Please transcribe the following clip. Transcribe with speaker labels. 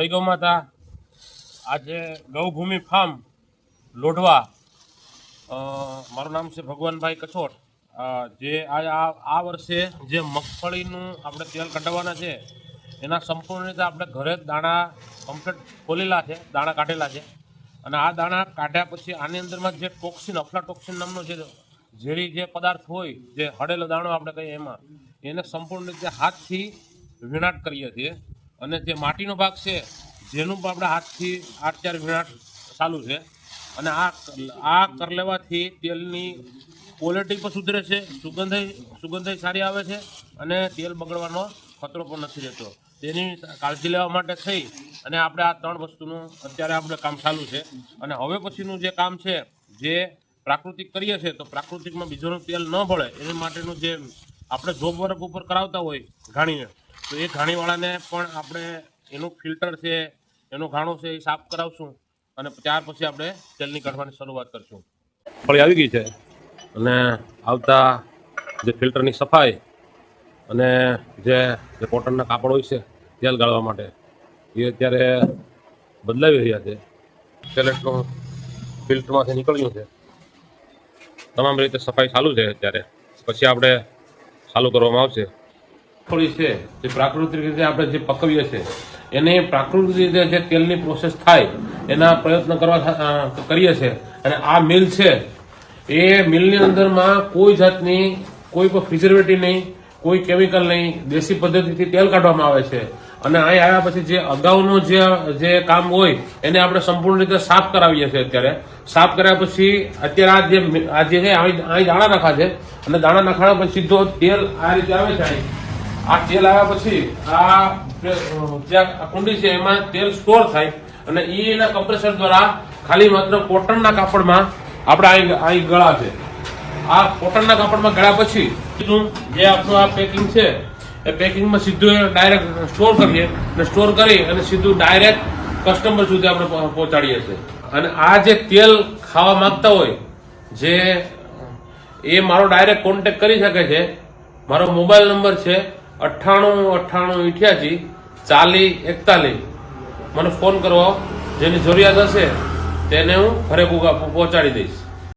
Speaker 1: જય ગૌ માતા. આજે ગૌભૂમિ ફાર્મ લોઢવા, મારું નામ છે ભગવાનભાઈ કછોટ. જે આ વર્ષે જે મગફળીનું આપણે તેલ કઢાવવાના છે એના સંપૂર્ણ રીતે આપણે ઘરે જ દાણા કમ્પ્લીટ ખોલેલા છે, દાણા કાઢેલા છે. અને આ દાણા કાઢ્યા પછી આની અંદરમાં જે ટોક્સિન, અફ્લાટોક્સિન નામનો જે ઝેરી જે પદાર્થ હોય, જે હળેલો દાણો આપણે કહીએ, એમાં એને સંપૂર્ણ રીતે હાથથી વીણાટ કરીએ છીએ. અને જે માટીનો ભાગ છે જેનું પણ આપણે હાથથી 8-4 વીણાટ ચાલુ છે. અને આ કરી લેવાથી તેલની ક્વોલિટી પણ સુધરે છે, સુગંધ સારી આવે છે અને તેલ બગડવાનો ખતરો પણ નથી રહેતો. તેની કાળજી લેવા માટે થઈ અને આપણે આ 3 વસ્તુનું અત્યારે આપણે કામ ચાલુ છે. અને હવે પછીનું જે કામ છે, જે પ્રાકૃતિક કરીએ છીએ, તો પ્રાકૃતિકમાં બીજોનું તેલ ન ભળે એની માટેનું જે આપણે જોબ વર્ક ઉપર કરાવતા હોય ઘાણીને, તો એ ઘાણીવાળાને પણ આપણે એનું ફિલ્ટર છે, એનું ઘાણું છે, એ સાફ કરાવશું. અને ત્યાર પછી આપણે તેલની કાઢવાની શરૂઆત કરશું. ફળી આવી ગઈ છે અને આવતા જે ફિલ્ટરની સફાઈ અને જે કોટનના કાપડ હોય છે તેલ ગાળવા માટે, એ અત્યારે બદલાવી રહ્યા છે. પેલેટનું ફિલ્ટરમાંથી નીકળ્યું છે, તમામ રીતે સફાઈ ચાલુ છે. અત્યારે પછી આપણે ચાલુ કરવામાં આવશે. મગફળી છે જે પ્રાકૃતિક રીતે આપણે જે પકવીએ છીએ, એને પ્રાકૃતિક રીતે જે તેલની પ્રોસેસ થાય એના પ્રયત્ન કરીએ છીએ. અને આ મિલ છે, એ મિલની અંદરમાં કોઈ જાતની કોઈ પણ પ્રિઝર્વેટિવ નહીં, કોઈ કેમિકલ નહીં, દેશી પદ્ધતિથી તેલ કાઢવામાં આવે છે. અને અહીં આવ્યા પછી જે અગાઉનું જે કામ હોય એને આપણે સંપૂર્ણ રીતે સાફ કરાવીએ છીએ. અત્યારે સાફ કર્યા પછી અત્યારે આ જે છે અહીં દાણા નાખા છે, અને દાણા નાખ્યા પછી સીધો તેલ આ રીતે આવે છે. આ તેલ આવ્યા પછી આ જે કુંડી છે એમાં તેલ સ્ટોર થાય અને એના કમ્પ્રેસર દ્વારા ખાલી માત્ર કોટનના કાપડમાં આપણે અહીં ગળા છે. આ કોટનના કાપડમાં ગળ્યા પછી જે આપણું આ પેકિંગ છે એ પેકિંગમાં સીધું ડાયરેક્ટ સ્ટોર કરીએ અને સ્ટોર કરી અને સીધું ડાયરેક્ટ કસ્ટમર સુધી આપણે પહોંચાડીએ છીએ. અને આ જે તેલ ખાવા માંગતા હોય, જે એ મારો ડાયરેક્ટ કોન્ટેક્ટ કરી શકે છે. મારો મોબાઈલ નંબર છે 9898884041. મને ફોન કરવો, જેની જરૂરિયાત હશે તેને હું ઘરે પહોંચાડી દઈશ.